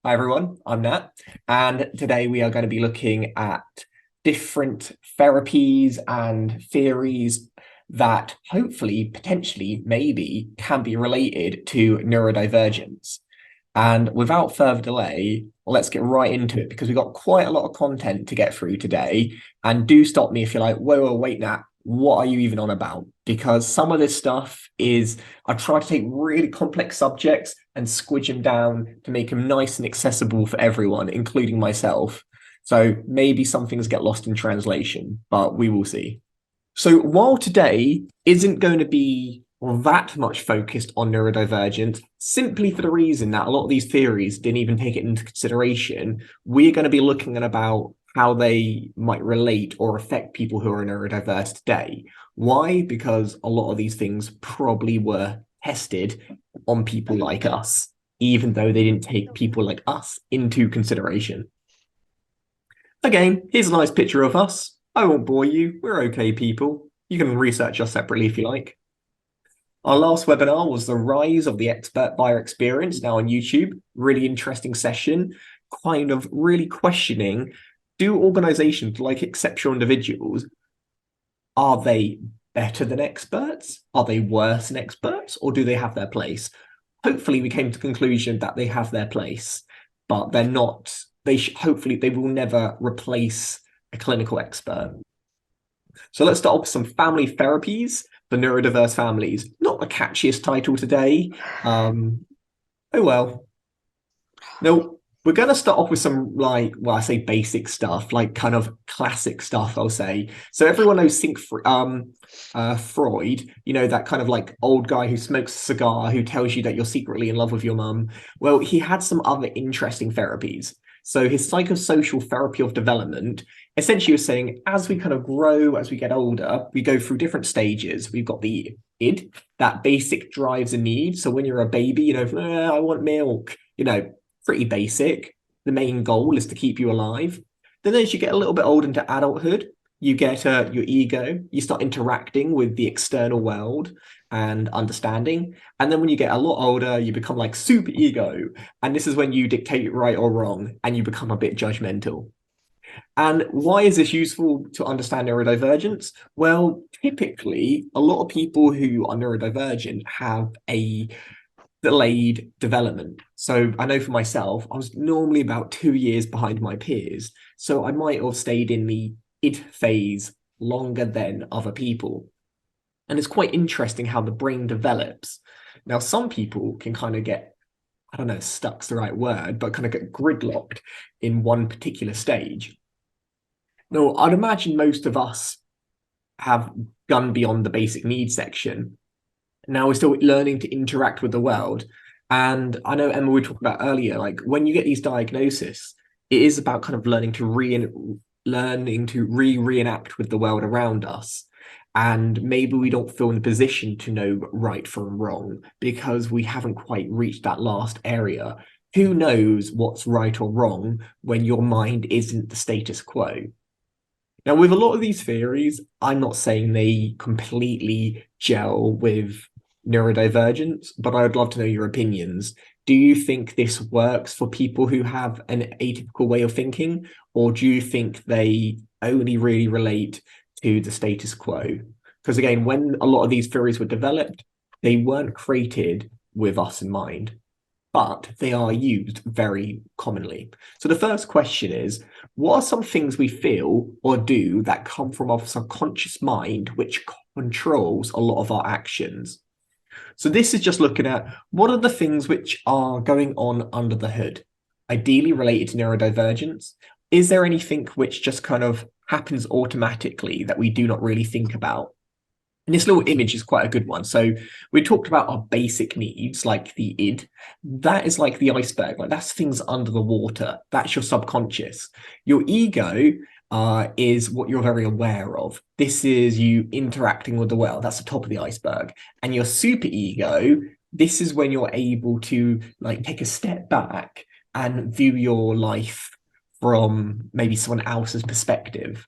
Hi everyone, I'm Nat, and today we are going to be looking at different therapies and theories that hopefully, potentially, maybe can be related to neurodivergence. And without further delay, let's get right into it because we've got quite a lot of content to get through today. And do stop me if you're like, whoa, wait, Nat, what are you even on about? Because some of this stuff is, I try to take really complex subjects and squidge them down to make them nice and accessible for everyone, including myself. So maybe some things get lost in translation, but we will see. So while today isn't going to be that much focused on neurodivergent, simply for the reason that a lot of these theories didn't even take it into consideration, we're going to be looking at about how they might relate or affect people who are neurodiverse today. Why? Because a lot of these things probably were tested on people like us, even though they didn't take people like us into consideration. Again, here's a nice picture of us. I won't bore you. We're okay people. You can research us separately if you like. Our last webinar was the rise of the expert buyer experience, now on YouTube. Really interesting session, kind of really questioning, do organizations like exceptional individuals, are they better than experts? Are they worse than experts? Or do they have their place? Hopefully we came to the conclusion that they have their place, but they're not, hopefully they will never replace a clinical expert. So let's start off with some family therapies for neurodiverse families. Not the catchiest title today. Oh well. Now, we're going to start off with some, like, well, I say basic stuff, like kind of classic stuff, I'll say. So everyone knows Freud, you know, that kind of like old guy who smokes a cigar, who tells you that you're secretly in love with your mum. Well, he had some other interesting therapies. So his psychosocial therapy of development essentially was saying, as we kind of grow, as we get older, we go through different stages. We've got the id, that basic drives and needs. So when you're a baby, you know, I want milk, you know, pretty basic. The main goal is to keep you alive. Then as you get a little bit older into adulthood, you get your ego, you start interacting with the external world and understanding. And then when you get a lot older, you become like super ego. And this is when you dictate right or wrong and you become a bit judgmental. And why is this useful to understand neurodivergence? Well, typically, a lot of people who are neurodivergent have a delayed development. So I know for myself, I was normally about 2 years behind my peers. So I might have stayed in the id phase longer than other people. And it's quite interesting how the brain develops. Now, some people can kind of get, I don't know, stuck's the right word, but kind of get gridlocked in one particular stage. Now, I'd imagine most of us have gone beyond the basic needs section. Now we're still learning to interact with the world. And I know, Emma, we talked about earlier, like when you get these diagnoses, it is about kind of learning to reenact with the world around us. And maybe we don't feel in the position to know right from wrong because we haven't quite reached that last area. Who knows what's right or wrong when your mind isn't the status quo? Now, with a lot of these theories, I'm not saying they completely gel with neurodivergence, but I would love to know your opinions. Do you think this works for people who have an atypical way of thinking, or do you think they only really relate to the status quo? Because again, when a lot of these theories were developed, they weren't created with us in mind, but they are used very commonly. So the first question is, what are some things we feel or do that come from our subconscious mind, which controls a lot of our actions? So this is just looking at what are the things which are going on under the hood, ideally related to neurodivergence. Is there anything which just kind of happens automatically that we do not really think about? And this little image is quite a good one. So we talked about our basic needs, like the id. That is like the iceberg. Like that's things under the water. That's your subconscious. Your ego is what you're very aware of. This is you interacting with the world. That's the top of the iceberg. And your super ego, this is when you're able to like take a step back and view your life from maybe someone else's perspective.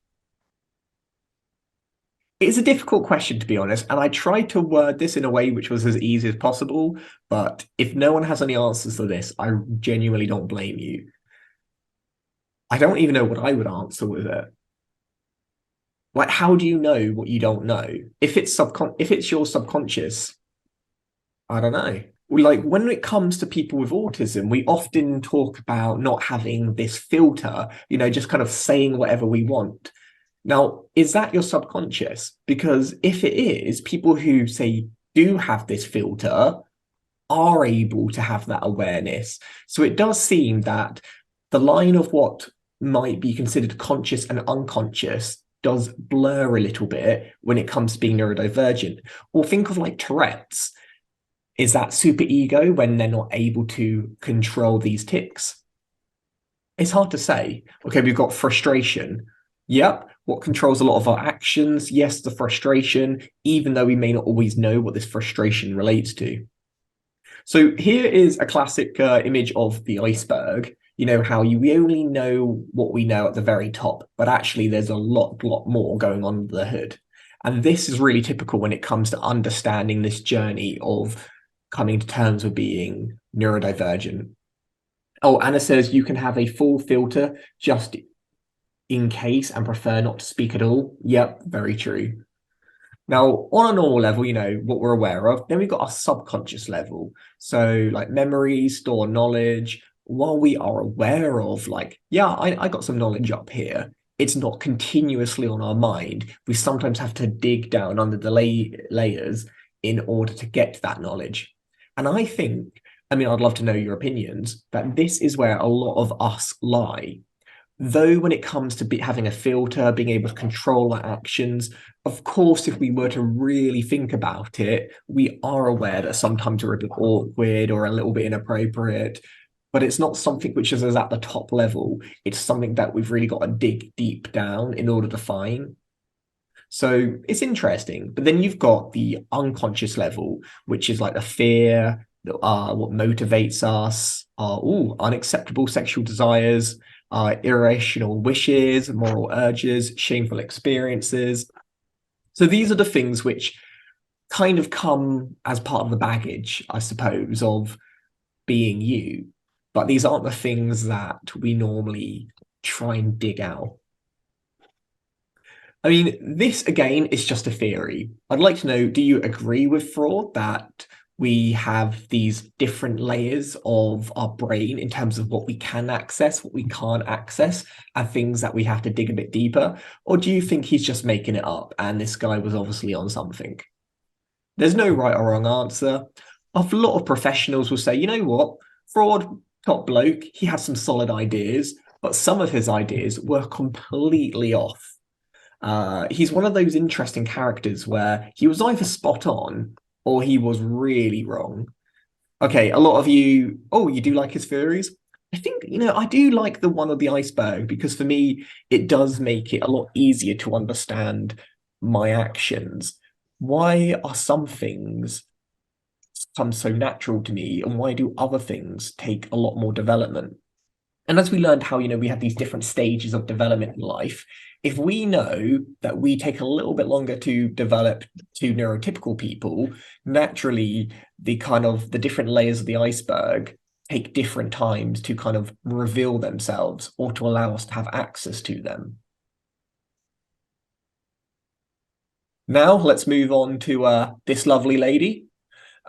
It's a difficult question, to be honest, and I tried to word this in a way which was as easy as possible. But if no one has any answers to this, I genuinely don't blame you. I don't even know what I would answer with it. Like, how do you know what you don't know? If it's your subconscious, I don't know. Like when it comes to people with autism, we often talk about not having this filter, just kind of saying whatever we want. Now, is that your subconscious? Because if it is, people who say do have this filter are able to have that awareness. So it does seem that the line of what might be considered conscious and unconscious does blur a little bit when it comes to being neurodivergent. Or think of like Tourette's. Is that super ego when they're not able to control these tics? It's hard to say. Okay, we've got frustration. Yep. What controls a lot of our actions? Yes, the frustration, even though we may not always know what this frustration relates to. So here is a classic image of the iceberg. You know how we only know what we know at the very top, but actually there's a lot more going on under the hood. And this is really typical when it comes to understanding this journey of coming to terms with being neurodivergent. Oh, Anna says you can have a full filter just in case and prefer not to speak at all. Yep, very true. Now, on a normal level, what we're aware of, then we've got our subconscious level. So like memories, store knowledge. While we are aware of like, yeah, I got some knowledge up here, it's not continuously on our mind. We sometimes have to dig down under the layers in order to get that knowledge. And I'd love to know your opinions, but this is where a lot of us lie. Though when it comes to having a filter, being able to control our actions, of course, if we were to really think about it, we are aware that sometimes we're a bit awkward or a little bit inappropriate, but it's not something which is at the top level. It's something that we've really got to dig deep down in order to find. So it's interesting. But then you've got the unconscious level, which is like the fear, what motivates us, unacceptable sexual desires, irrational wishes, moral urges, shameful experiences. So these are the things which kind of come as part of the baggage, I suppose, of being you. But these aren't the things that we normally try and dig out. I mean, this again is just a theory. I'd like to know, do you agree with Freud that we have these different layers of our brain in terms of what we can access, what we can't access, and things that we have to dig a bit deeper? Or do you think he's just making it up and this guy was obviously on something? There's no right or wrong answer. A lot of professionals will say, you know what, Freud, top bloke, he had some solid ideas, but some of his ideas were completely off. He's one of those interesting characters where he was either spot on or he was really wrong. Okay, a lot of you, you do like his theories? I think, I do like the one of the iceberg because for me, it does make it a lot easier to understand my actions. Why are some things come so natural to me and why do other things take a lot more development? And as we learned how, we have these different stages of development in life, if we know that we take a little bit longer to develop to neurotypical people, naturally the different layers of the iceberg take different times to kind of reveal themselves or to allow us to have access to them. Now let's move on to this lovely lady,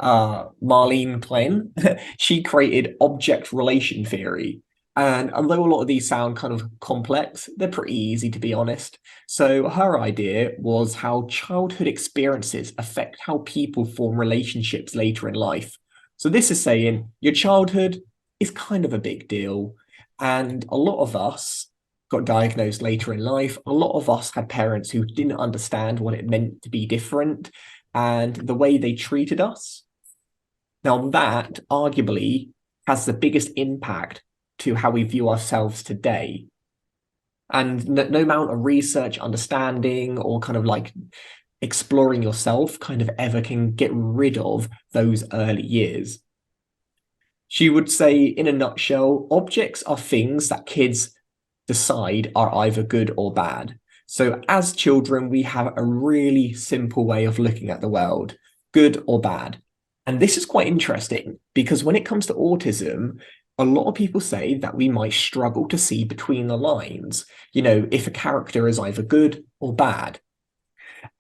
Marlene Klein. She created object relation theory. And although a lot of these sound kind of complex, they're pretty easy, to be honest. So her idea was how childhood experiences affect how people form relationships later in life. So this is saying your childhood is kind of a big deal. And a lot of us got diagnosed later in life. A lot of us had parents who didn't understand what it meant to be different and the way they treated us. Now that arguably has the biggest impact to how we view ourselves today. And no amount of research, understanding, or kind of like exploring yourself kind of ever can get rid of those early years. She would say, in a nutshell, objects are things that kids decide are either good or bad. So as children, we have a really simple way of looking at the world, good or bad. And this is quite interesting because when it comes to autism, a lot of people say that we might struggle to see between the lines, if a character is either good or bad.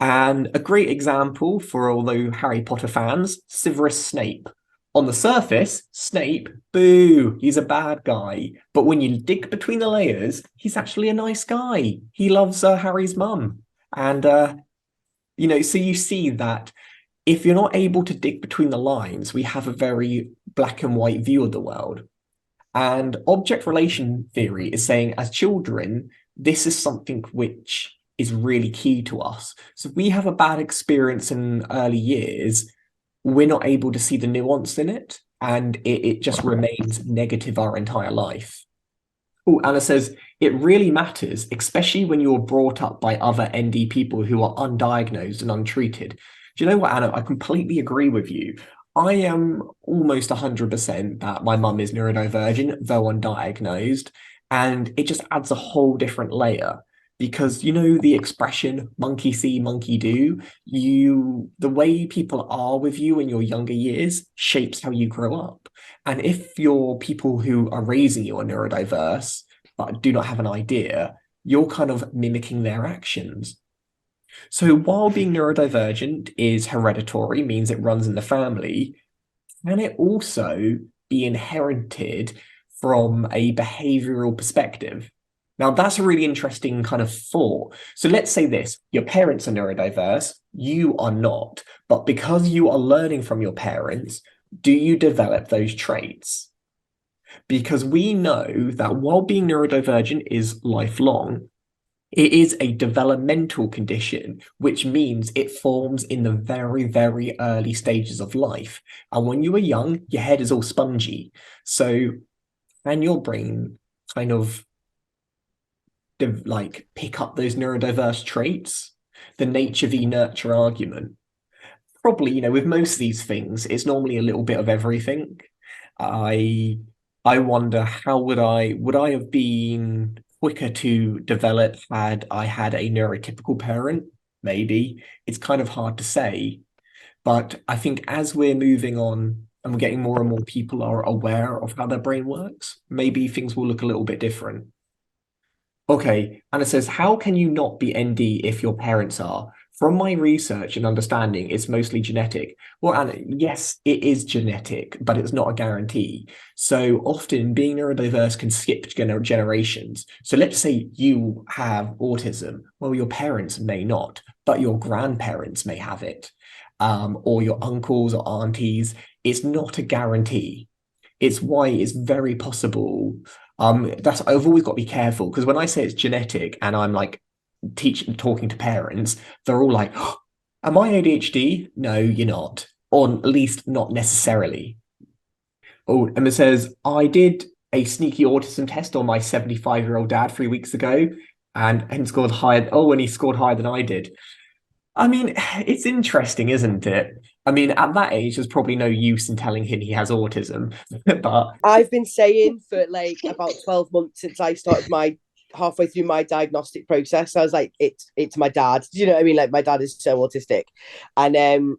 And a great example for all the Harry Potter fans, Severus Snape. On the surface, Snape, boo, he's a bad guy. But when you dig between the layers, he's actually a nice guy. He loves Harry's mum. And, so you see that if you're not able to dig between the lines, we have a very black and white view of the world. And object relation theory is saying as children, this is something which is really key to us. So if we have a bad experience in early years, we're not able to see the nuance in it, and it just remains negative our entire life. Oh, Anna says, it really matters, especially when you're brought up by other ND people who are undiagnosed and untreated. Do you know what, Anna? I completely agree with you. I am almost 100% that my mum is neurodivergent, though undiagnosed, and it just adds a whole different layer. Because the expression monkey see, monkey do, the way people are with you in your younger years shapes how you grow up. And if your people who are raising you are neurodiverse, but do not have an idea, you're kind of mimicking their actions. So while being neurodivergent is hereditary, means it runs in the family, can it also be inherited from a behavioral perspective? Now, that's a really interesting kind of thought. So let's say this, your parents are neurodiverse, you are not, but because you are learning from your parents, do you develop those traits? Because we know that while being neurodivergent is lifelong, it is a developmental condition, which means it forms in the very, very early stages of life. And when you are young, your head is all spongy. So can your brain kind of pick up those neurodiverse traits? The nature v nurture argument. Probably, with most of these things, it's normally a little bit of everything. I wonder how would I have been quicker to develop had I had a neurotypical parent? Maybe. It's kind of hard to say. But I think as we're moving on and we're getting more and more people are aware of how their brain works, maybe things will look a little bit different. Okay, and it says, how can you not be ND if your parents are? From my research and understanding, it's mostly genetic. Well, and yes, it is genetic, but it's not a guarantee. So often being neurodiverse can skip generations. So let's say you have autism. Well, your parents may not, but your grandparents may have it, or your uncles or aunties. It's not a guarantee. It's why it's very possible. I've always got to be careful because when I say it's genetic and I'm like talking to parents, they're all like, oh, am I ADHD? No, you're not. Or at least not necessarily. Oh, and it says, I did a sneaky autism test on my 75-year-old dad 3 weeks ago and scored higher. Oh, and he scored higher than I did. I mean, it's interesting, isn't it? I mean, at that age, there's probably no use in telling him he has autism. But I've been saying for like about 12 months since I started halfway through my diagnostic process, I was like, it's my dad. Do you know what I mean? Like my dad is so autistic. And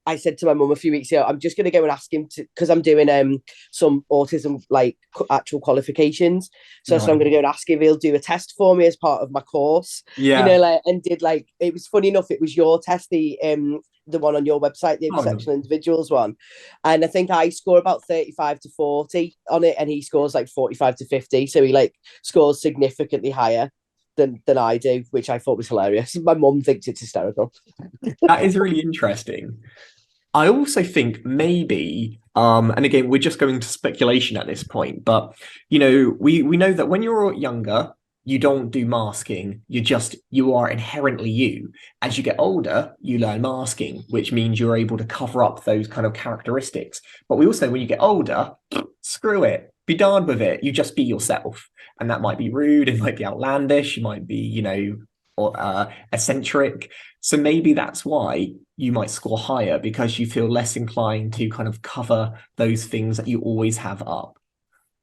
I said to my mum a few weeks ago, I'm just going to go and ask him to, because I'm doing some autism like actual qualifications. So I'm going to go and ask him. He'll do a test for me as part of my course. Yeah. And did like, it was funny enough. It was your test, the one on your website, the exceptional individuals one. And I think I score about 35 to 40 on it, and he scores like 45 to 50. So he like scores significantly higher than I do, which I thought was hilarious. My mum thinks it's hysterical. That is really interesting. I also think maybe, and again, we're just going to speculation at this point, but we know that when you're younger, you don't do masking. You are inherently you. As you get older, you learn masking, which means you're able to cover up those kind of characteristics. But we also, when you get older, screw it, be darned with it. You just be yourself. And that might be rude, it might be outlandish, you might be, or eccentric. So maybe that's why you might score higher, because you feel less inclined to kind of cover those things that you always have up.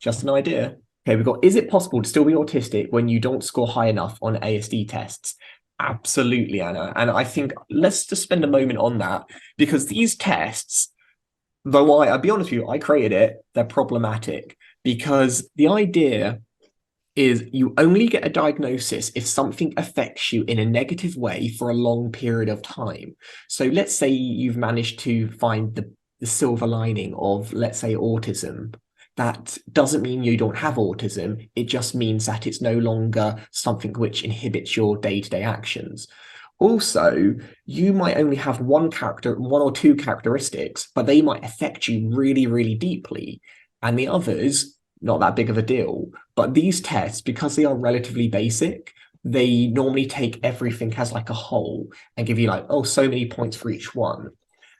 Just an idea. Okay, we've got, is it possible to still be autistic when you don't score high enough on ASD tests? Absolutely, Anna. And I think let's just spend a moment on that, because these tests, though I'll be honest with you, I created it, they're problematic, because the idea is you only get a diagnosis if something affects you in a negative way for a long period of time. So let's say you've managed to find the silver lining of, let's say, autism. That doesn't mean you don't have autism. It just means that it's no longer something which inhibits your day-to-day actions. Also, you might only have one or two characteristics, but they might affect you really, really deeply. And the others, not that big of a deal. But these tests, because they are relatively basic, they normally take everything as like a whole and give you like, oh, so many points for each one.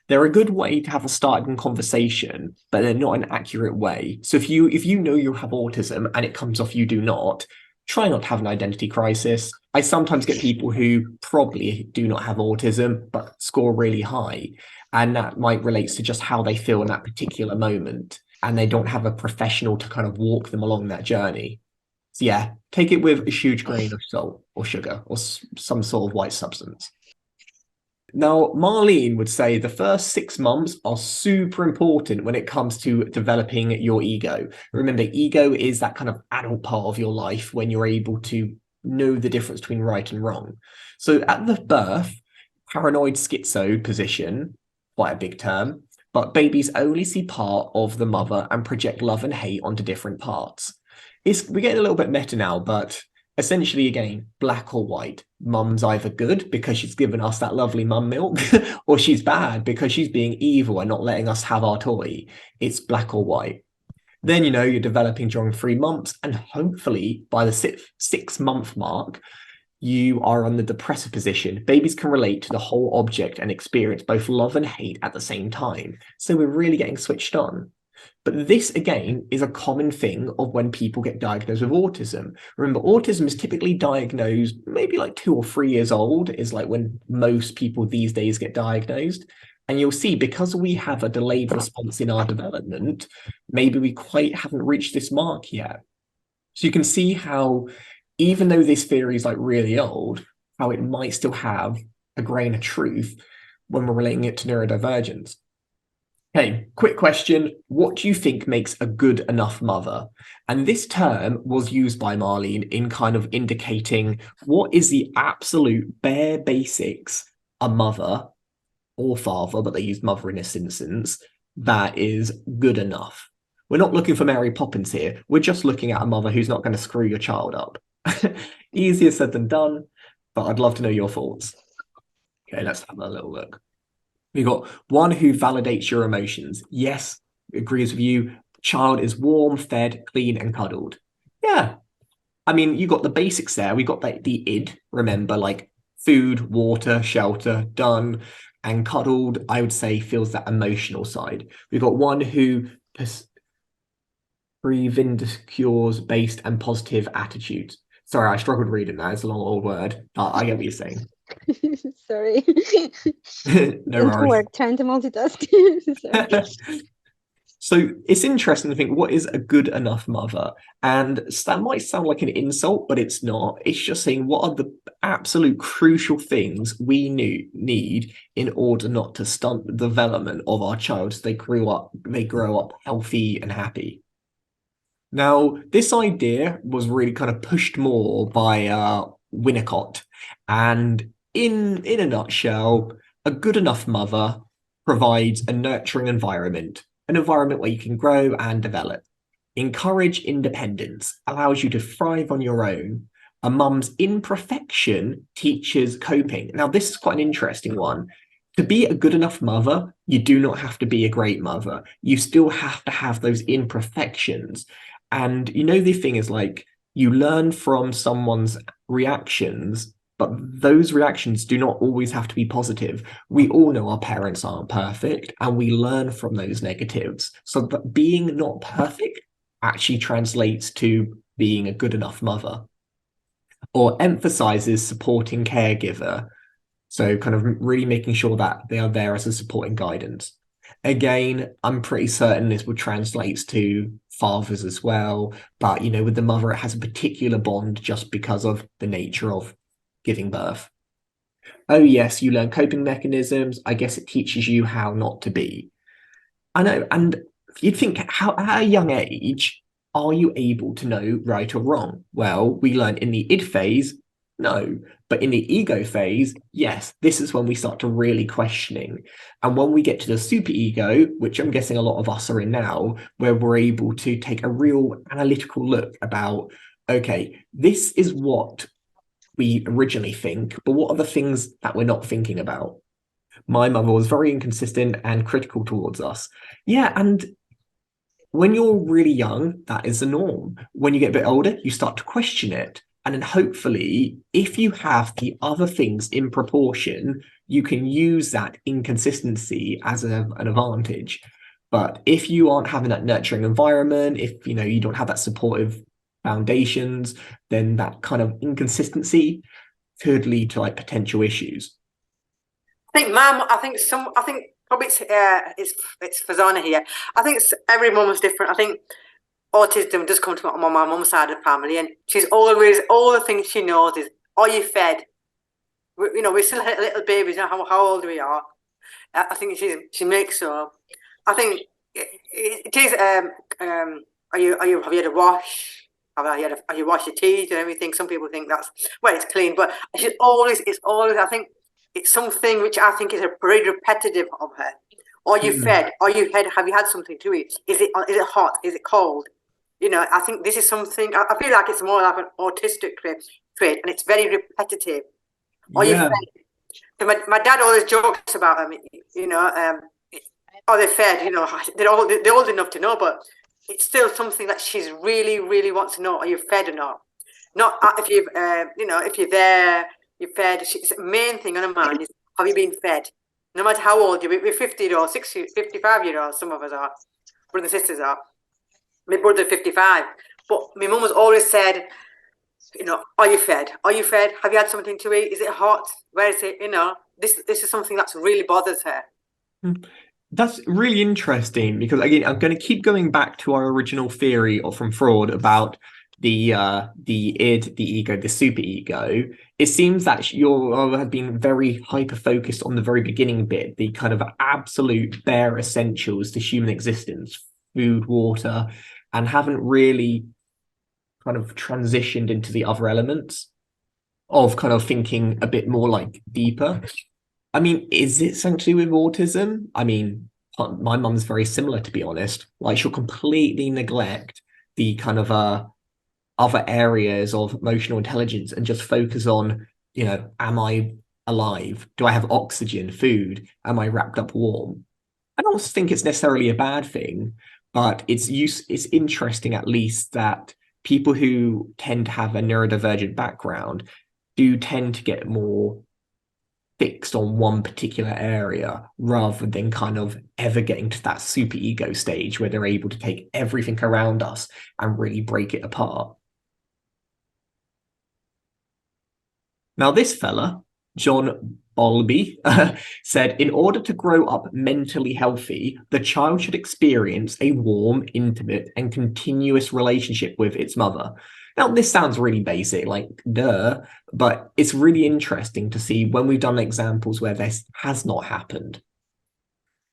They're a good way to have a starting conversation, but they're not an accurate way. So if you know you have autism and it comes off you do not, try not to have an identity crisis. I sometimes get people who probably do not have autism but score really high, and that might relate to just how they feel in that particular moment, and they don't have a professional to kind of walk them along that journey. So yeah, take it with a huge grain of salt or sugar or some sort of white substance. Now, Marlene would say the first 6 months are super important when it comes to developing your ego. Remember, ego is that kind of adult part of your life when you're able to know the difference between right and wrong. So at the birth, paranoid schizo position, quite a big term, but babies only see part of the mother and project love and hate onto different parts. We're getting a little bit meta now, but essentially, again, black or white. Mum's either good because she's given us that lovely mum milk, or she's bad because she's being evil and not letting us have our toy. It's black or white. Then, you're developing during 3 months, and hopefully by the 6 month mark, you are on the depressive position. Babies can relate to the whole object and experience both love and hate at the same time. So we're really getting switched on. But this, again, is a common thing of when people get diagnosed with autism. Remember, autism is typically diagnosed maybe like 2 or 3 years old, is like when most people these days get diagnosed. And you'll see, because we have a delayed response in our development, maybe we quite haven't reached this mark yet. So you can see how, even though this theory is like really old, how it might still have a grain of truth when we're relating it to neurodivergence. Okay, quick question. What do you think makes a good enough mother? And this term was used by Marlene in kind of indicating what is the absolute bare basics a mother or father, but they use mother in this instance, that is good enough. We're not looking for Mary Poppins here. We're just looking at a mother who's not going to screw your child up. Easier said than done, but I'd love to know your thoughts. Okay, let's have a little look. We got one who validates your emotions. Yes, agrees with you. Child is warm, fed, clean, and cuddled. Yeah. I mean, you got the basics there. We got the id, remember, like food, water, shelter, done, and cuddled, I would say, feels that emotional side. We've got one who previndicures based and positive attitudes. Sorry, I struggled reading that. It's a long old word. I get what you're saying. Sorry. No worries. Work trying to multitask. So it's interesting to think, what is a good enough mother? And that might sound like an insult, but it's not. It's just saying, what are the absolute crucial things we need in order not to stunt the development of our child so they grow up healthy and happy. Now, this idea was really kind of pushed more by Winnicott, and in a nutshell, a good enough mother provides a nurturing environment, an environment where you can grow and develop. Encourage independence, allows you to thrive on your own. A mum's imperfection teaches coping. Now, this is quite an interesting one. To be a good enough mother, you do not have to be a great mother. You still have to have those imperfections. And the thing is, like, you learn from someone's reactions, but those reactions do not always have to be positive. We all know our parents aren't perfect, and we learn from those negatives. So that being not perfect actually translates to being a good enough mother. Or emphasizes supporting caregiver. So kind of really making sure that they are there as a supporting guidance. Again, I'm pretty certain this would translate to fathers as well. But, with the mother, it has a particular bond just because of the nature of giving birth. Oh, yes, you learn coping mechanisms. I guess it teaches you how not to be. I know. And you'd think, how at a young age are you able to know right or wrong? Well, we learn in the id phase, no. But in the ego phase, yes, this is when we start to really questioning. And when we get to the superego, which I'm guessing a lot of us are in now, where we're able to take a real analytical look about, okay, this is what we originally think, but what are the things that we're not thinking about? My mother was very inconsistent and critical towards us. Yeah, and when you're really young, that is the norm. When you get a bit older, you start to question it. And then hopefully, if you have the other things in proportion, you can use that inconsistency as an advantage. But if you aren't having that nurturing environment, if you don't have that supportive foundations, then that kind of inconsistency could lead to potential issues. I think probably it's Fazana here. I think every mum is different. I think autism does come to my mum's side of the family, and she's always, all the things she knows is, are you fed? We're still little babies, how old we are. I think she makes so. I think it is. Have you had a wash? Have you washed your teeth and everything? Some people think it's clean, but it's always. I think it's something which I think is very repetitive of her. Are you fed? Are you fed? Have you had something to eat? Is it hot? Is it cold? I think this is something. I feel like it's more like an autistic trait, and it's very repetitive. Are you fed? So my dad always jokes about them. Are they fed? They're old enough to know, but it's still something that she's really, really wants to know. Are you fed or not? Not if you've, if you're there, you're fed. The main thing on her mind is, have you been fed? No matter how old you are, we're 50 or 60, 55-year-olds, some of us are, brothers and sisters are. My brother's 55. But my mum has always said, are you fed? Are you fed? Have you had something to eat? Is it hot? Where is it? This is something that's really bothers her. That's really interesting because, again, I'm going to keep going back to our original theory from Freud about the id, the ego, the superego. It seems that you have been very hyper-focused on the very beginning bit, the kind of absolute bare essentials to human existence, food, water, and haven't really kind of transitioned into the other elements of kind of thinking a bit more deeper. I mean, is it something to do with autism? I mean, my mum's very similar, to be honest. She'll completely neglect the kind of other areas of emotional intelligence and just focus on, am I alive? Do I have oxygen, food? Am I wrapped up warm? I don't think it's necessarily a bad thing, but it's interesting at least that people who tend to have a neurodivergent background do tend to get more fixed on one particular area rather than kind of ever getting to that superego stage where they're able to take everything around us and really break it apart. Now, this fella, John Bowlby, said, in order to grow up mentally healthy, the child should experience a warm, intimate, and continuous relationship with its mother. Now, this sounds really basic, duh, but it's really interesting to see when we've done examples where this has not happened.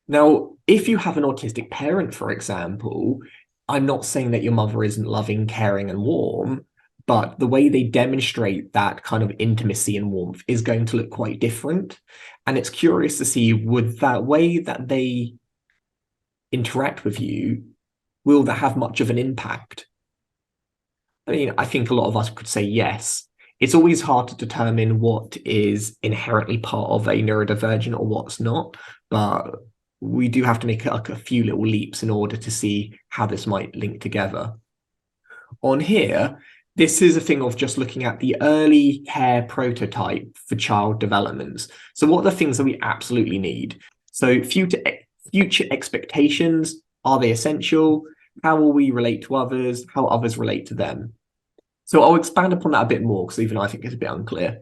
Now, if you have an autistic parent, for example, I'm not saying that your mother isn't loving, caring, and warm, but the way they demonstrate that kind of intimacy and warmth is going to look quite different. And it's curious to see, would that way that they interact with you, will that have much of an impact? I mean, I think a lot of us could say yes. It's always hard to determine what is inherently part of a neurodivergent or what's not, but we do have to make a few little leaps in order to see how this might link together. On here, this is a thing of just looking at the early care prototype for child developments. So what are the things that we absolutely need? So future expectations, are they essential? How will we relate to others? How others relate to them? So I'll expand upon that a bit more because even I think it's a bit unclear.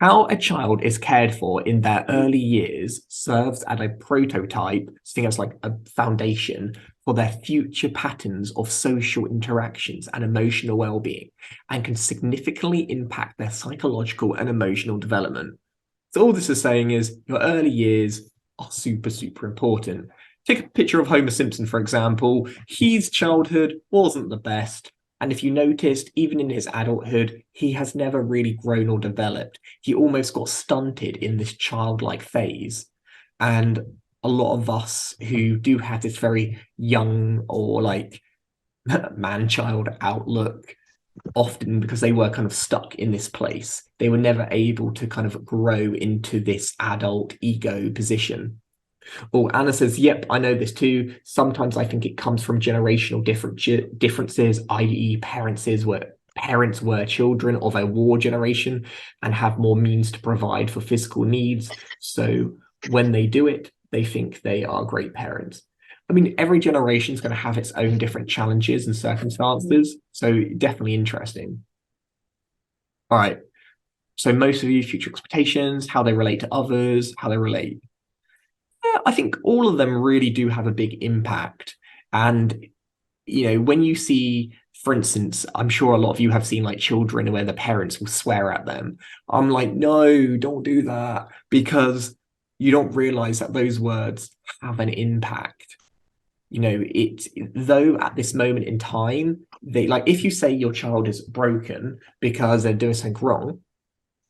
How a child is cared for in their early years serves as a prototype, seen as a foundation for their future patterns of social interactions and emotional well-being, and can significantly impact their psychological and emotional development. So all this is saying is your early years are super, super important. Take a picture of Homer Simpson, for example. His childhood wasn't the best. And if you noticed, even in his adulthood, he has never really grown or developed. He almost got stunted in this childlike phase. And a lot of us who do have this very young or like man-child outlook, often because they were kind of stuck in this place, they were never able to kind of grow into this adult ego position. Oh, Anna says, yep, I know this too. Sometimes I think it comes from generational differences, i.e. parents were children of a war generation and have more means to provide for physical needs. So when they do it, they think they are great parents. I mean, every generation is going to have its own different challenges and circumstances. So definitely interesting. All right. So most of you, future expectations, how they relate to others, how they relate. I think all of them really do have a big impact. And, you know, when you see, for instance, I'm sure a lot of you have seen like children where the parents will swear at them. I'm like, no, don't do that, because you don't realize that those words have an impact. You know, though at this moment in time, they like, if you say your child is broken because they're doing something wrong,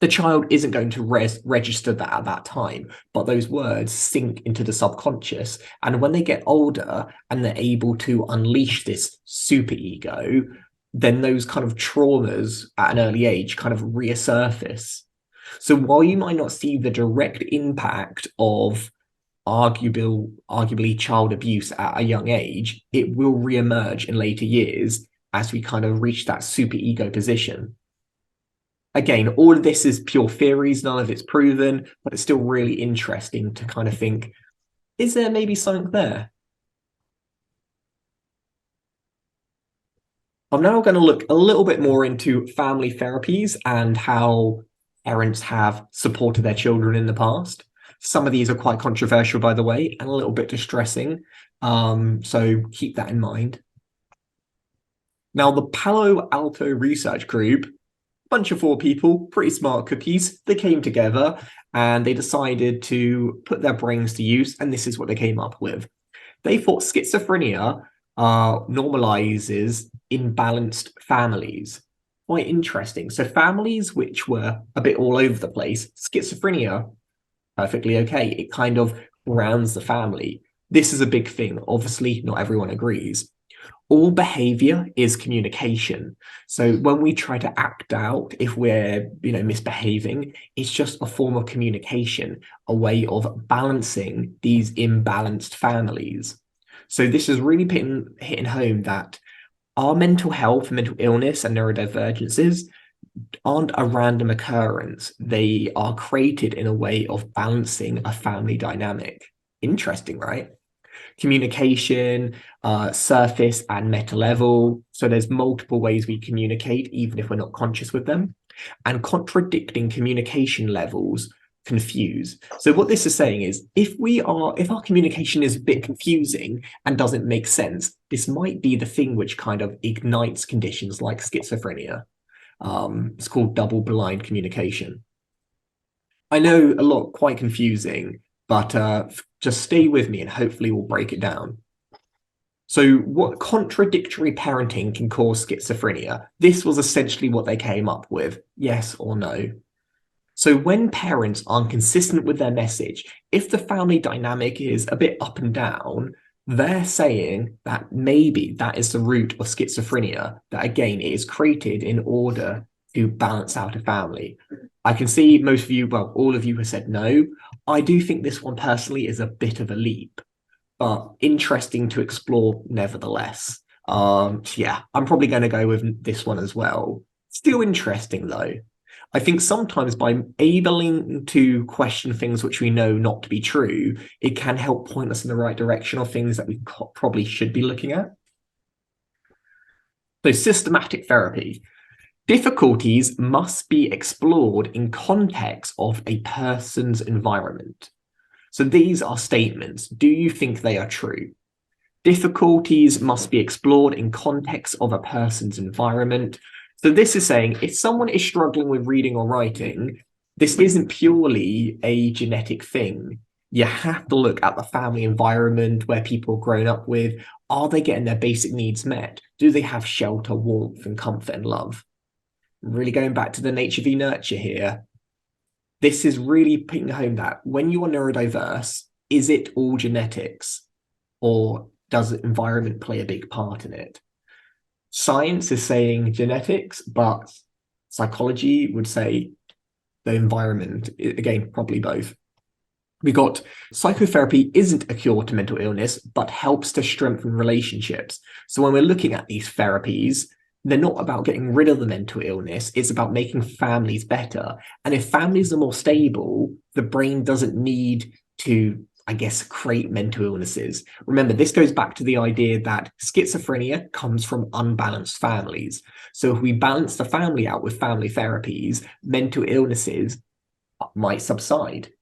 the child isn't going to register that at that time, but those words sink into the subconscious. And when they get older and they're able to unleash this super ego, then those kind of traumas at an early age kind of resurface. So while you might not see the direct impact of arguably child abuse at a young age, it will reemerge in later years as we kind of reach that super ego position. Again, all of this is pure theories, none of it's proven, but it's still really interesting to kind of think, is there maybe something there? I'm now going to look a little bit more into family therapies and how parents have supported their children in the past. Some of these are quite controversial, by the way, and a little bit distressing. So keep that in mind. Now, the Palo Alto research group, bunch of 4 people, pretty smart cookies, they came together and they decided to put their brains to use, and this is what they came up with. They thought schizophrenia normalizes imbalanced families. Quite interesting. So families which were a bit all over the place, schizophrenia, perfectly okay. It kind of grounds the family. This is a big thing. Obviously, not everyone agrees. All behavior is communication. So when we try to act out, if we're, misbehaving, it's just a form of communication, a way of balancing these imbalanced families. So this is really hitting home that our mental health, mental illness, and neurodivergences aren't a random occurrence. They are created in a way of balancing a family dynamic. Interesting, right? Communication, surface and meta level. So there's multiple ways we communicate, even if we're not conscious with them. And contradicting communication levels confuse. So what this is saying is, if our communication is a bit confusing and doesn't make sense, this might be the thing which kind of ignites conditions like schizophrenia. It's called double-blind communication. I know a lot, quite confusing, but just stay with me and hopefully we'll break it down. So what contradictory parenting can cause schizophrenia? This was essentially what they came up with, yes or no. So when parents aren't consistent with their message, if the family dynamic is a bit up and down, they're saying that maybe that is the root of schizophrenia, that again, it is created in order to balance out a family. I can see most of you, well, all of you have said no. I do think this one personally is a bit of a leap, but interesting to explore nevertheless. Yeah, I'm probably going to go with this one as well. Still interesting though. I think sometimes by able to question things which we know not to be true, it can help point us in the right direction of things that we probably should be looking at. So systematic therapy. Difficulties must be explored in context of a person's environment. So these are statements. Do you think they are true? Difficulties must be explored in context of a person's environment. So this is saying if someone is struggling with reading or writing, this isn't purely a genetic thing. You have to look at the family environment where people are grown up with. Are they getting their basic needs met? Do they have shelter, warmth, and comfort and love? Really going back to the nature v nurture here. This is really putting home that when you are neurodiverse, is it all genetics, or does the environment play a big part in it? Science is saying genetics, but psychology would say the environment. Again, probably both. We got psychotherapy isn't a cure to mental illness, but helps to strengthen relationships. So when we're looking at these therapies, they're not about getting rid of the mental illness. It's about making families better. And if families are more stable, the brain doesn't need to, I guess, create mental illnesses. Remember, this goes back to the idea that schizophrenia comes from unbalanced families. So if we balance the family out with family therapies, mental illnesses might subside.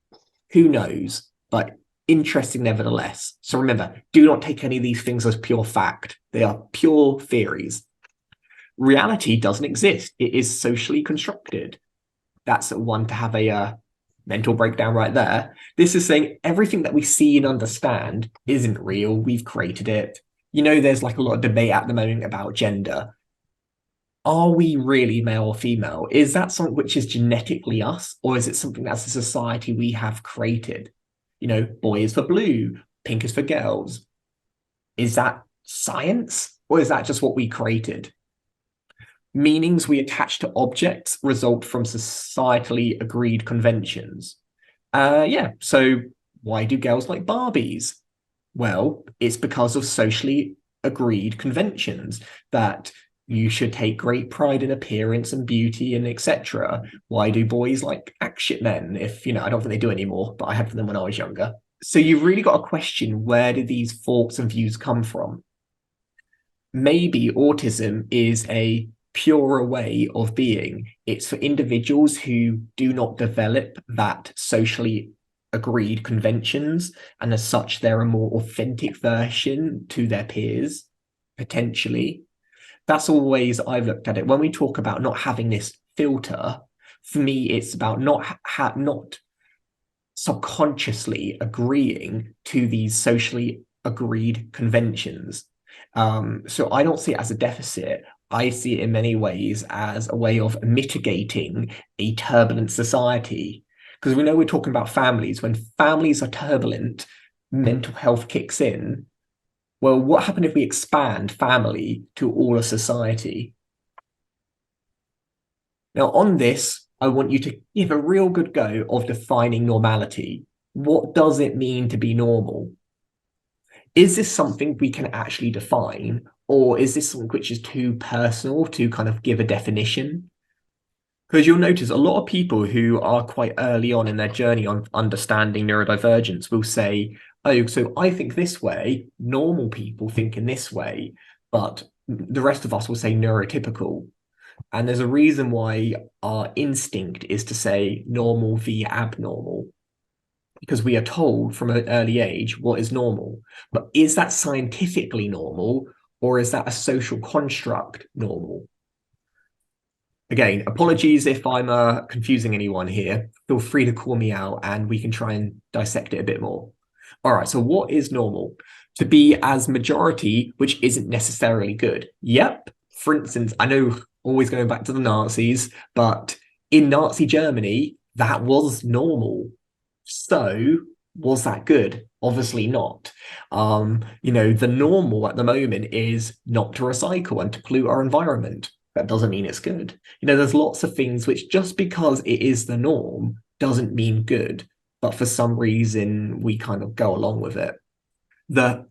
Who knows? But interesting nevertheless. So remember, do not take any of these things as pure fact. They are pure theories. Reality doesn't exist. It is socially constructed. That's one to have a mental breakdown right there. This is saying everything that we see and understand isn't real. We've created it. You know, there's like a lot of debate at the moment about gender. Are we really male or female? Is that something which is genetically us, or is it something that's a society we have created? You know, boy is for blue, pink is for girls. Is that science, or is that just what we created? Meanings we attach to objects result from societally agreed conventions. So why do girls like Barbies? Well, it's because of socially agreed conventions that you should take great pride in appearance and beauty and etc. Why do boys like action men? If, you know, I don't think they do anymore, but I had them when I was younger. So you've really got to question, where do these thoughts and views come from? Maybe autism is a purer way of being. It's for individuals who do not develop that socially agreed conventions, and as such, they're a more authentic version to their peers, potentially. That's always I've looked at it. When we talk about not having this filter, for me, it's about not subconsciously agreeing to these socially agreed conventions. So I don't see it as a deficit. I see it in many ways as a way of mitigating a turbulent society. Because we know we're talking about families. When families are turbulent, mental health kicks in. Well, what happens if we expand family to all of society? Now, on this, I want you to give a real good go of defining normality. What does it mean to be normal? Is this something we can actually define, or is this something which is too personal to kind of give a definition? Because you'll notice a lot of people who are quite early on in their journey on understanding neurodivergence will say, oh, so I think this way, normal people think in this way, but the rest of us will say neurotypical. And there's a reason why our instinct is to say normal v abnormal, because we are told from an early age what is normal. But is that scientifically normal, or is that a social construct normal? Again, apologies if I'm confusing anyone here. Feel free to call me out and we can try and dissect it a bit more. All right, so what is normal? To be as majority, which isn't necessarily good. Yep. For instance, I know, always going back to the Nazis, but in Nazi Germany, that was normal. So was that good? Obviously not. You know, the normal at the moment is not to recycle and to pollute our environment. That doesn't mean it's good. You know, there's lots of things which, just because it is the norm doesn't mean good, but for some reason we kind of go along with it. The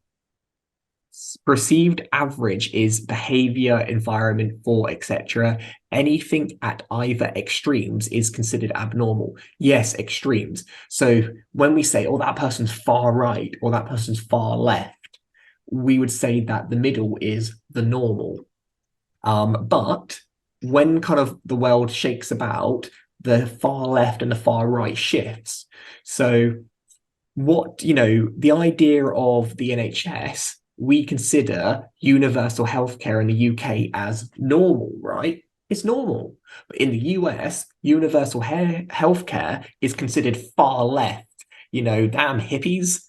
perceived average is behavior, environment, thought, etc. Anything at either extremes is considered abnormal. Yes, extremes. So when we say, oh, that person's far right or that person's far left, we would say that the middle is the normal. But when kind of the world shakes about, the far left and the far right shifts. So what, you know, the idea of the NHS we consider universal healthcare in the UK as normal, right? It's normal. But in the US, universal healthcare is considered far left. Damn hippies.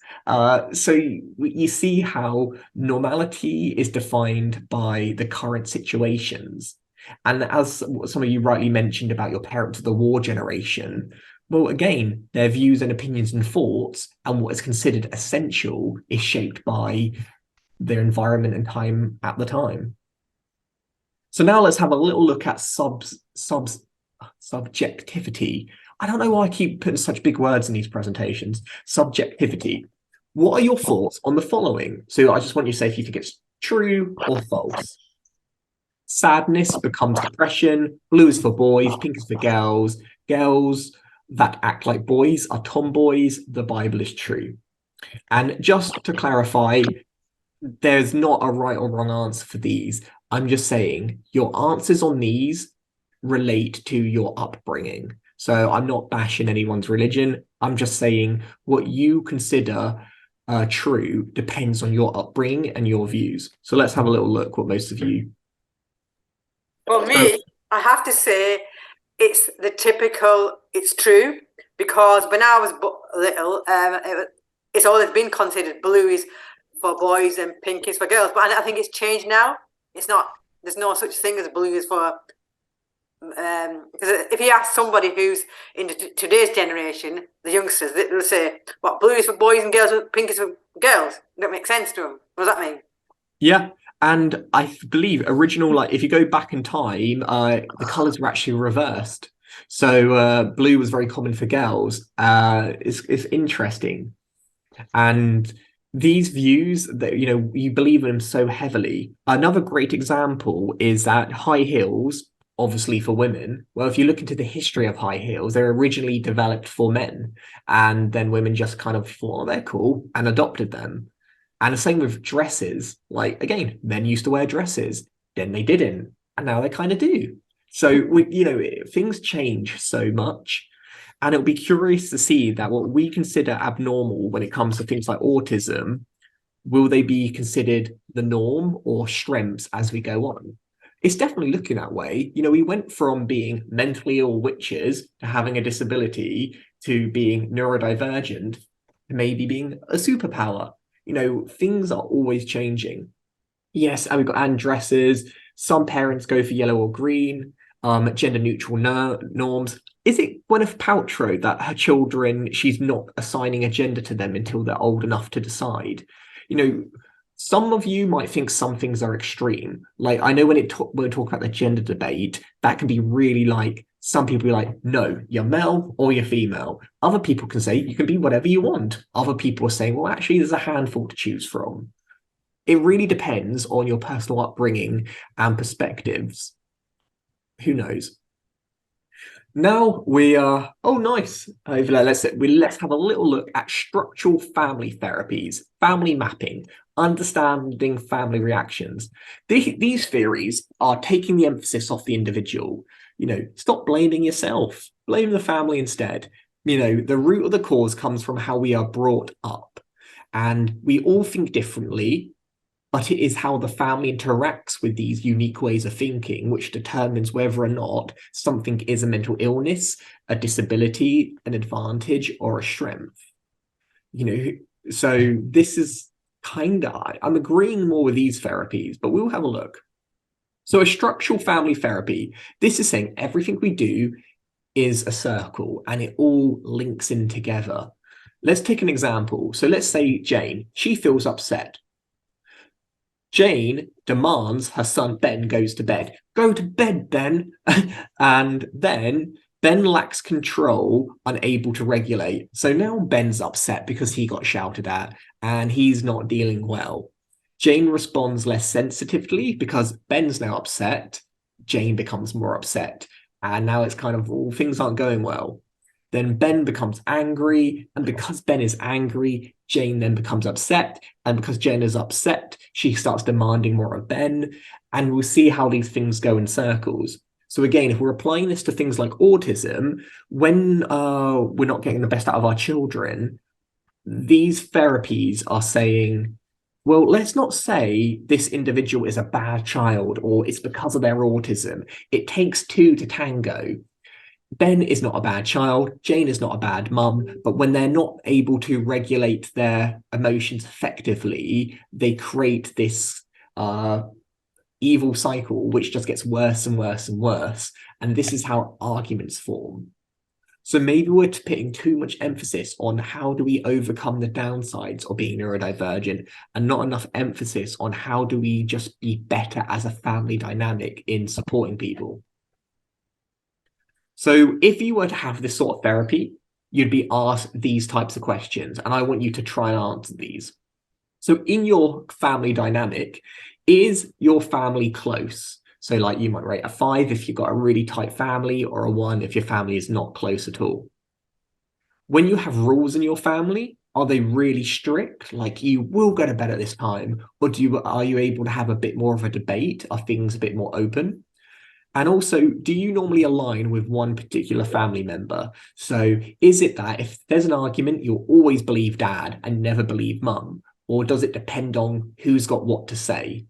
So you see how normality is defined by the current situations. And as some of you rightly mentioned about your parents of the war generation, well, again, their views and opinions and thoughts and what is considered essential is shaped by their environment and time at the time. So now let's have a little look at subjectivity. I don't know why I keep putting such big words in these presentations. Subjectivity. What are your thoughts on the following? So I just want you to say if you think it's true or false. Sadness becomes depression. Blue is for boys, pink is for girls. Girls that act like boys are tomboys. The Bible is true. And just to clarify, there's not a right or wrong answer for these. I'm just saying your answers on these relate to your upbringing. So I'm not bashing anyone's religion. I'm just saying what you consider true depends on your upbringing and your views. So let's have a little look what most of you. Well, me, I have to say it's the typical, it's true, because when I was little, it's always been considered blue is for boys and pink is for girls. But I think it's changed now. It's not, there's no such thing as blue is for, because if you ask somebody who's in today's generation, the youngsters, they'll say, what, blue is for boys and girls, and pink is for girls. That makes sense to them. What does that mean? Yeah. And I believe original, like if you go back in time, the colours were actually reversed. So blue was very common for girls. It's interesting. And these views that, you believe in them so heavily. Another great example is that high heels, obviously for women, well, if you look into the history of high heels, they're originally developed for men. And then women just kind of thought, oh, they're cool and adopted them. And the same with dresses. Like, again, men used to wear dresses, then they didn't, and now they kind of do. So, things change so much. And it'll be curious to see that what we consider abnormal when it comes to things like autism, will they be considered the norm or strengths as we go on? It's definitely looking that way. We went from being mentally ill witches to having a disability to being neurodivergent to maybe being a superpower. Things are always changing. Yes, and we've got dresses. Some parents go for yellow or green, gender neutral norms. Is it Gwyneth Paltrow that her children, she's not assigning a gender to them until they're old enough to decide? Some of you might think some things are extreme. Like, I know when we talk about the gender debate, that can be really like, some people be like, no, you're male or you're female. Other people can say you can be whatever you want. Other people are saying, well, actually, there's a handful to choose from. It really depends on your personal upbringing and perspectives. Who knows? Now we are, oh, nice. Let's have a little look at structural family therapies, family mapping, understanding family reactions. These theories are taking the emphasis off the individual. Stop blaming yourself, blame the family instead. The root of the cause comes from how we are brought up, and we all think differently, but it is how the family interacts with these unique ways of thinking which determines whether or not something is a mental illness, a disability, an advantage, or a strength. So this is I'm agreeing more with these therapies, but we'll have a look. So a structural family therapy, this is saying everything we do is a circle and it all links in together. Let's take an example. So let's say Jane, she feels upset. Jane demands her son Ben goes to bed. Go to bed, Ben. And then Ben lacks control, unable to regulate. So now Ben's upset because he got shouted at and he's not dealing well. Jane responds less sensitively because Ben's now upset. Jane becomes more upset. And now it's kind of, things aren't going well. Then Ben becomes angry. And because Ben is angry, Jane then becomes upset. And because Jane is upset, she starts demanding more of Ben. And we'll see how these things go in circles. So again, if we're applying this to things like autism, when we're not getting the best out of our children, these therapies are saying, well, let's not say this individual is a bad child or it's because of their autism. It takes two to tango. Ben is not a bad child, Jane is not a bad mum, but when they're not able to regulate their emotions effectively, they create this evil cycle, which just gets worse and worse and worse. And this is how arguments form. So maybe we're putting too much emphasis on how do we overcome the downsides of being neurodivergent and not enough emphasis on how do we just be better as a family dynamic in supporting people. So if you were to have this sort of therapy, you'd be asked these types of questions, and I want you to try and answer these. So in your family dynamic, is your family close? So like you might rate a 5 if you've got a really tight family, or a 1 if your family is not close at all. When you have rules in your family, are they really strict? Like you will go to bed at this time, or are you able to have a bit more of a debate? Are things a bit more open? And also, do you normally align with one particular family member? So is it that if there's an argument, you'll always believe dad and never believe mum? Or does it depend on who's got what to say?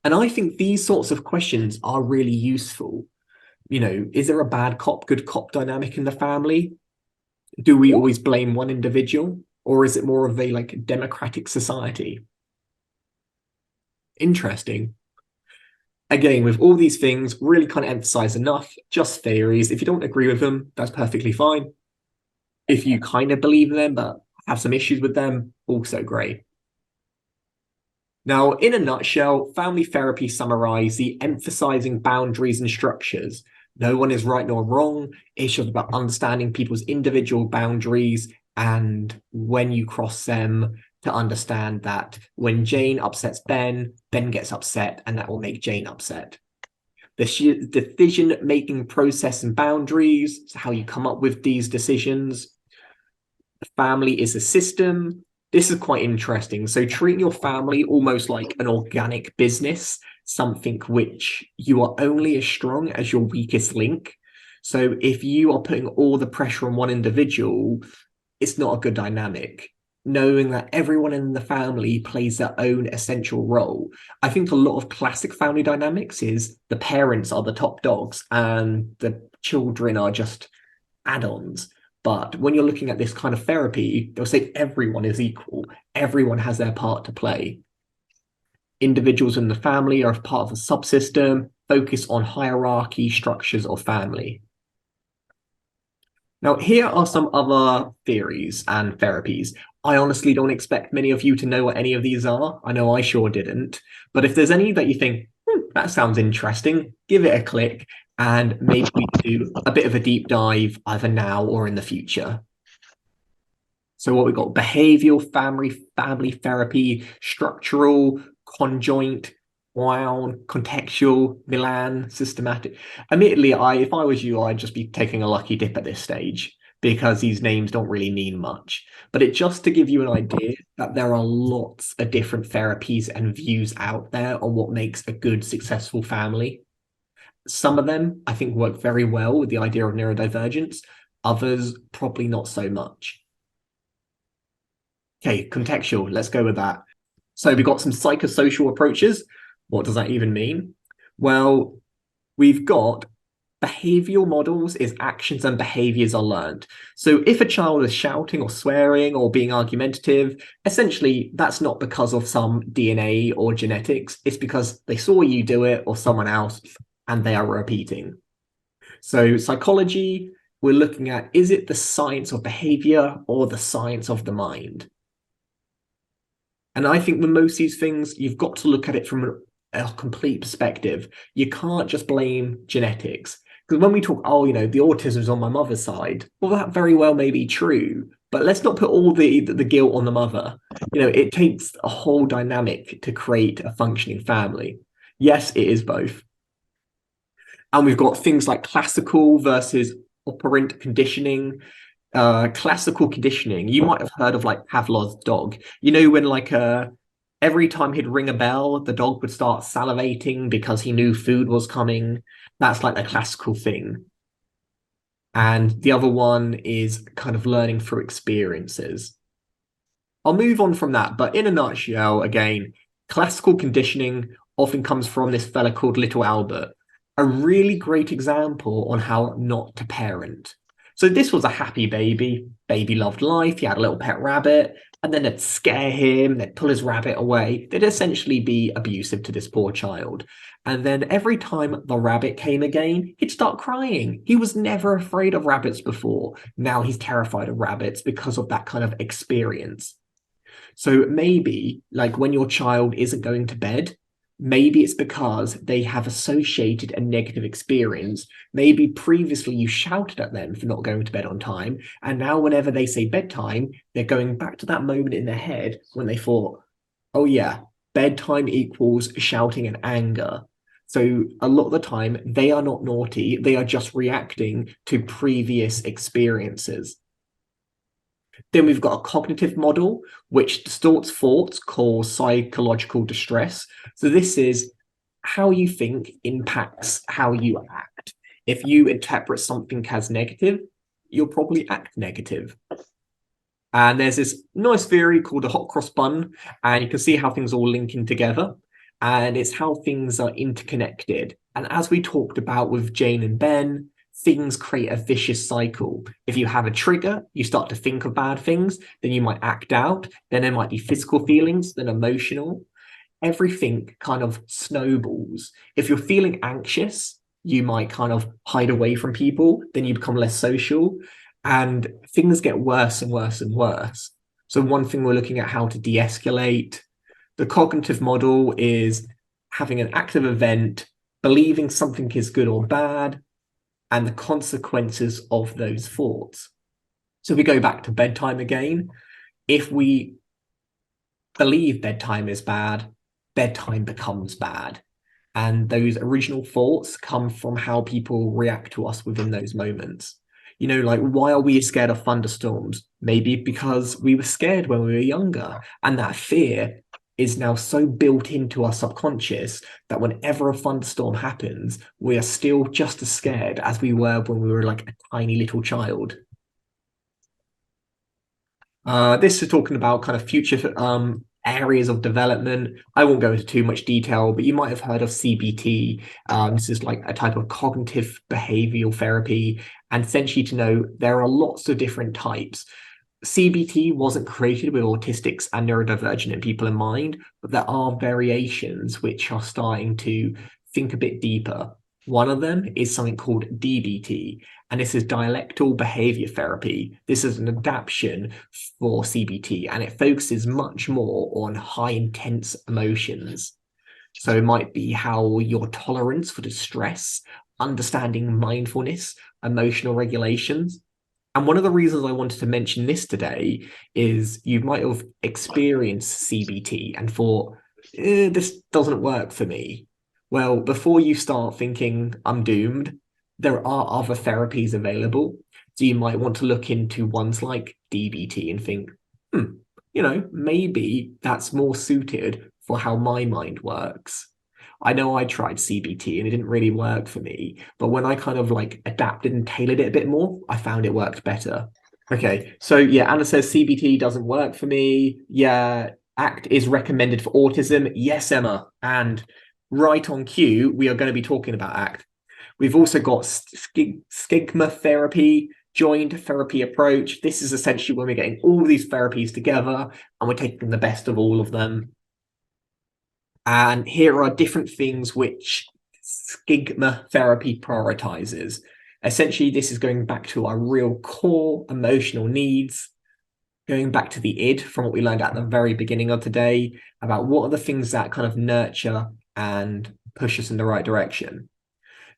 And I think these sorts of questions are really useful. You know, is there a bad cop, good cop dynamic in the family? Do we always blame one individual? Or is it more of a like democratic society? Interesting. Again, with all these things, really can't emphasize enough, just theories. If you don't agree with them, that's perfectly fine. If you kind of believe in them, but have some issues with them, also great. Now, in a nutshell, family therapy summarizes the emphasizing boundaries and structures. No one is right nor wrong. It's just about understanding people's individual boundaries, and when you cross them, to understand that when Jane upsets Ben, Ben gets upset, and that will make Jane upset. The decision-making process and boundaries, so how you come up with these decisions. The family is a system. This is quite interesting. So treating your family almost like an organic business, something which you are only as strong as your weakest link. So if you are putting all the pressure on one individual, it's not a good dynamic. Knowing that everyone in the family plays their own essential role. I think a lot of classic family dynamics is the parents are the top dogs and the children are just add-ons. But when you're looking at this kind of therapy, they'll say everyone is equal. Everyone has their part to play. Individuals in the family are part of a subsystem, focus on hierarchy, structures of family. Now, here are some other theories and therapies. I honestly don't expect many of you to know what any of these are. I know I sure didn't. But if there's any that you think, that sounds interesting, give it a click, and maybe we can do a bit of a deep dive either now or in the future. So what we've got: behavioural, family therapy, structural, conjoint, contextual, Milan, systematic. Admittedly, if I was you, I'd just be taking a lucky dip at this stage, because these names don't really mean much. But it's just to give you an idea that there are lots of different therapies and views out there on what makes a good, successful family. Some of them, I think, work very well with the idea of neurodivergence. Others, probably not so much. Okay, contextual, let's go with that. So we've got some psychosocial approaches. What does that even mean? Well, we've got behavioural models is actions and behaviours are learned. So if a child is shouting or swearing or being argumentative, essentially that's not because of some DNA or genetics. It's because they saw you do it or someone else and they are repeating. So psychology, we're looking at, is it the science of behaviour or the science of the mind? And I think with most of these things, you've got to look at it from a complete perspective. You can't just blame genetics. Because when we talk, the autism's on my mother's side, well, that very well may be true, but let's not put all the guilt on the mother. It takes a whole dynamic to create a functioning family. Yes, it is both. And we've got things like classical versus operant conditioning. Classical conditioning, you might have heard of like Pavlov's dog. When every time he'd ring a bell, the dog would start salivating because he knew food was coming. That's like a classical thing. And the other one is kind of learning through experiences. I'll move on from that, but in a nutshell, again, classical conditioning often comes from this fella called Little Albert, a really great example on how not to parent. So this was a happy baby. Baby loved life. He had a little pet rabbit, and then they'd scare him, they'd pull his rabbit away. They'd essentially be abusive to this poor child. And then every time the rabbit came again, he'd start crying. He was never afraid of rabbits before. Now he's terrified of rabbits because of that kind of experience. So maybe, like, when your child isn't going to bed, maybe it's because they have associated a negative experience. Maybe previously you shouted at them for not going to bed on time, and now whenever they say bedtime, they're going back to that moment in their head when they thought, oh yeah, bedtime equals shouting and anger. So a lot of the time, they are not naughty, they are just reacting to previous experiences. Then we've got a cognitive model, which distorts thoughts, called psychological distress. So this is how you think impacts how you act. If you interpret something as negative, you'll probably act negative. And there's this nice theory called the hot cross bun, and you can see how things all link in together. And it's how things are interconnected. And as we talked about with Jane and Ben, things create a vicious cycle. If you have a trigger, you start to think of bad things, then you might act out, then there might be physical feelings, then emotional. Everything kind of snowballs. If you're feeling anxious, you might kind of hide away from people, then you become less social, and things get worse and worse and worse. So one thing we're looking at how to de-escalate. The cognitive model is having an active event, believing something is good or bad, and the consequences of those thoughts. So we go back to bedtime again. If we believe bedtime is bad, bedtime becomes bad. And those original thoughts come from how people react to us within those moments. You know, like, why are we scared of thunderstorms? Maybe because we were scared when we were younger, and that fear is now so built into our subconscious that whenever a thunderstorm happens, we are still just as scared as we were when we were like a tiny little child. This is talking about kind of future areas of development. I won't go into too much detail, but you might have heard of CBT. This is like a type of cognitive behavioral therapy. And essentially, to know there are lots of different types. CBT wasn't created with autistics and neurodivergent people in mind, but there are variations which are starting to think a bit deeper. One of them is something called DBT, and this is dialectical behavior therapy. This is an adaptation for CBT, and it focuses much more on high intense emotions. So it might be how your tolerance for distress, understanding mindfulness, emotional regulations. And one of the reasons I wanted to mention this today is you might have experienced CBT and thought, this doesn't work for me. Well, before you start thinking I'm doomed, there are other therapies available. So you might want to look into ones like DBT and think, you know, maybe that's more suited for how my mind works. I know I tried CBT and it didn't really work for me, but when I kind of like adapted and tailored it a bit more, I found it worked better. Okay, so yeah, Anna says CBT doesn't work for me. Yeah, ACT is recommended for autism. Yes, Emma, and right on cue, we are going to be talking about ACT. We've also got Schema therapy, joined therapy approach. This is essentially when we're getting all these therapies together and we're taking the best of all of them. And here are different things which Schema therapy prioritizes. Essentially, this is going back to our real core emotional needs, going back to the id from what we learned at the very beginning of today about what are the things that kind of nurture and push us in the right direction.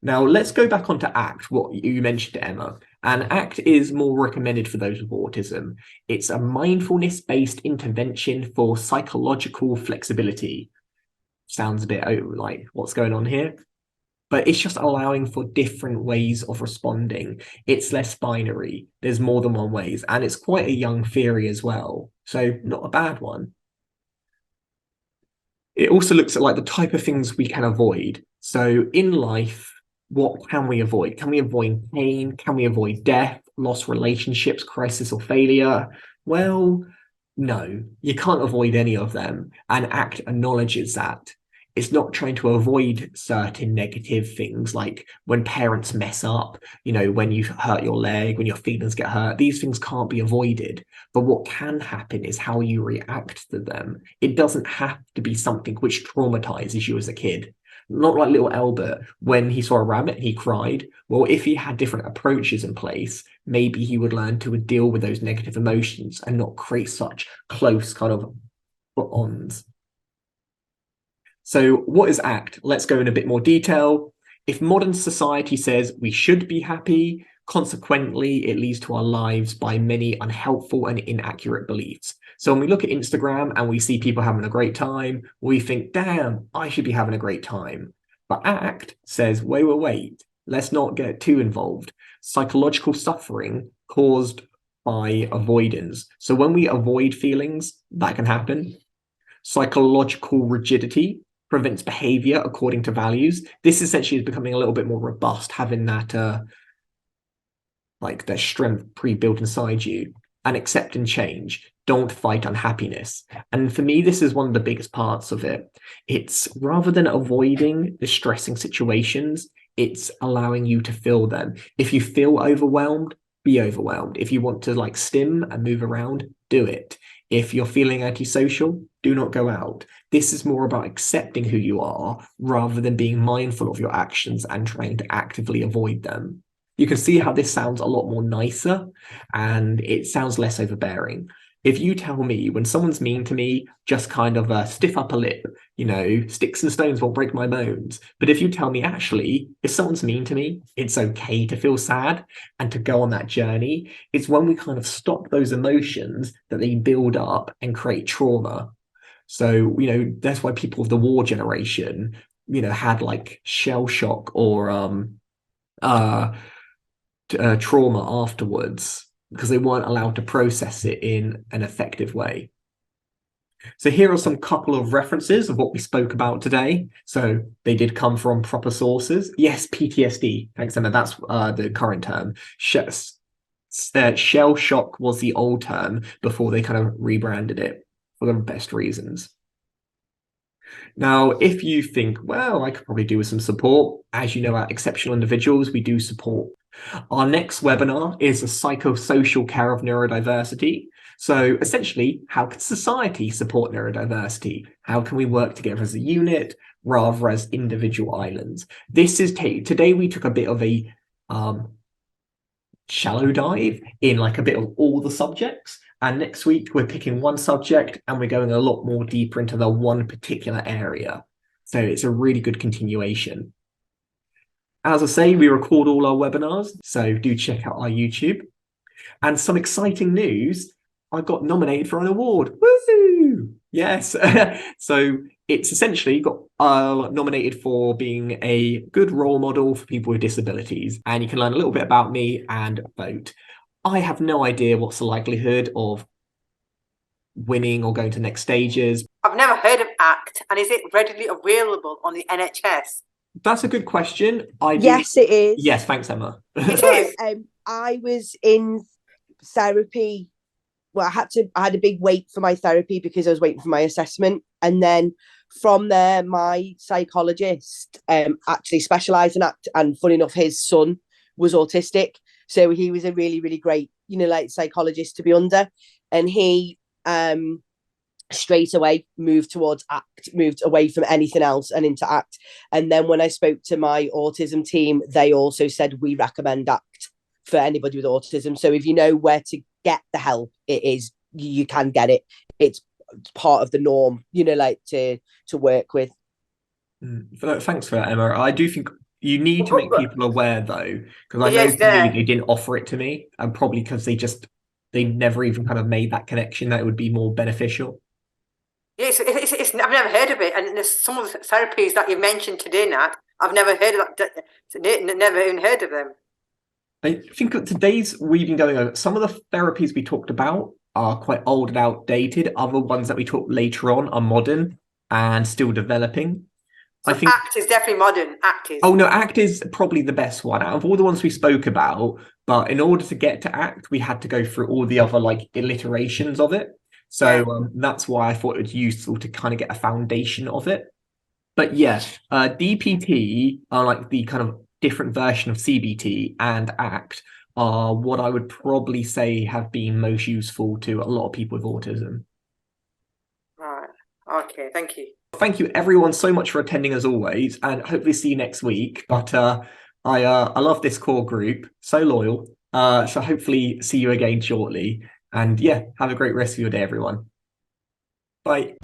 Now, let's go back onto ACT, what you mentioned, Emma. And ACT is more recommended for those with autism. It's a mindfulness-based intervention for psychological flexibility. Sounds a bit like what's going on here, but it's just allowing for different ways of responding. It's less binary. There's more than one ways, and it's quite a young theory as well, so not a bad one. It also looks at like the type of things we can avoid. So in life, what can we avoid? Can we avoid pain? Can we avoid death, lost relationships, crisis, or failure? Well, No, you can't avoid any of them. And ACT acknowledges that. It's not trying to avoid certain negative things like when parents mess up, when you hurt your leg, when your feelings get hurt. These things can't be avoided. But what can happen is how you react to them. It doesn't have to be something which traumatizes you as a kid. Not like little Albert, when he saw a rabbit and he cried. Well, if he had different approaches in place, maybe he would learn to deal with those negative emotions and not create such close kind of bonds. So what is ACT? Let's go in a bit more detail. If modern society says we should be happy, consequently, it leads to our lives by many unhelpful and inaccurate beliefs. So when we look at Instagram and we see people having a great time, we think, damn, I should be having a great time. But ACT says, wait, let's not get too involved. Psychological suffering caused by avoidance. So when we avoid feelings, that can happen. Psychological rigidity prevents behavior according to values. This essentially is becoming a little bit more robust, having that like their strength pre-built inside you. And accept and change. Don't fight unhappiness. And for me, this is one of the biggest parts of it. It's rather than avoiding distressing situations, it's allowing you to feel them. If you feel overwhelmed, be overwhelmed. If you want to like stim and move around, do it. If you're feeling antisocial, do not go out. This is more about accepting who you are rather than being mindful of your actions and trying to actively avoid them. You can see how this sounds a lot more nicer and it sounds less overbearing. If you tell me when someone's mean to me, just kind of stiff upper lip, sticks and stones won't break my bones. But if you tell me, actually, if someone's mean to me, it's okay to feel sad and to go on that journey. It's when we kind of stop those emotions that they build up and create trauma. So, that's why people of the war generation, had like shell shock or trauma afterwards because they weren't allowed to process it in an effective way. So here are some couple of references of what we spoke about today. So they did come from proper sources. Yes, PTSD. Thanks, Emma. That's the current term. Shell shock was the old term before they kind of rebranded it for the best reasons. Now, if you think, well, I could probably do with some support, as you know, at Exceptional Individuals, we do support. Our next webinar is a psychosocial care of neurodiversity. So essentially, how can society support neurodiversity? How can we work together as a unit rather as individual islands? This is today we took a bit of a shallow dive in like a bit of all the subjects. And next week, we're picking one subject and we're going a lot more deeper into the one particular area. So it's a really good continuation. As I say, we record all our webinars, so do check out our YouTube. And some exciting news, I got nominated for an award. Woohoo! Yes. So it's essentially got nominated for being a good role model for people with disabilities. And you can learn a little bit about me and vote. I have no idea what's the likelihood of winning or going to next stages. I've never heard of ACT, and is it readily available on the NHS? That's a good question. Yes, it is. Yes, thanks, Emma. It is. I was in therapy. Well, I had a big wait for my therapy because I was waiting for my assessment. And then from there, my psychologist actually specialised in ACT. And funny enough, his son was autistic. So he was a really, really great, psychologist to be under. And he straight away moved towards ACT, moved away from anything else and into ACT. And then when I spoke to my autism team, they also said we recommend ACT for anybody with autism. So if you know where to get the help, you can get it. It's part of the norm, to work with. Thanks for that, Emma. I do think you need to make people aware though, because I know for me, they didn't offer it to me, and probably because they never even kind of made that connection that it would be more beneficial. Yes, it's I've never heard of it, and there's some of the therapies that you mentioned today, Nat. I've never heard of that. Never even heard of them. I think today's we've been going over some of the therapies we talked about are quite old and outdated. Other ones that we talk later on are modern and still developing. So I think ACT is definitely modern. ACT is. Oh no, ACT is probably the best one out of all the ones we spoke about. But in order to get to ACT, we had to go through all the other like iterations of it. So that's why I thought it was useful to kind of get a foundation of it. But yes, DPT are like the kind of different version of CBT, and ACT are what I would probably say have been most useful to a lot of people with autism. Right. Okay, thank you. Thank you everyone so much for attending as always, and hopefully see you next week. But I love this core group, so loyal. So hopefully see you again shortly. And yeah, have a great rest of your day, everyone. Bye.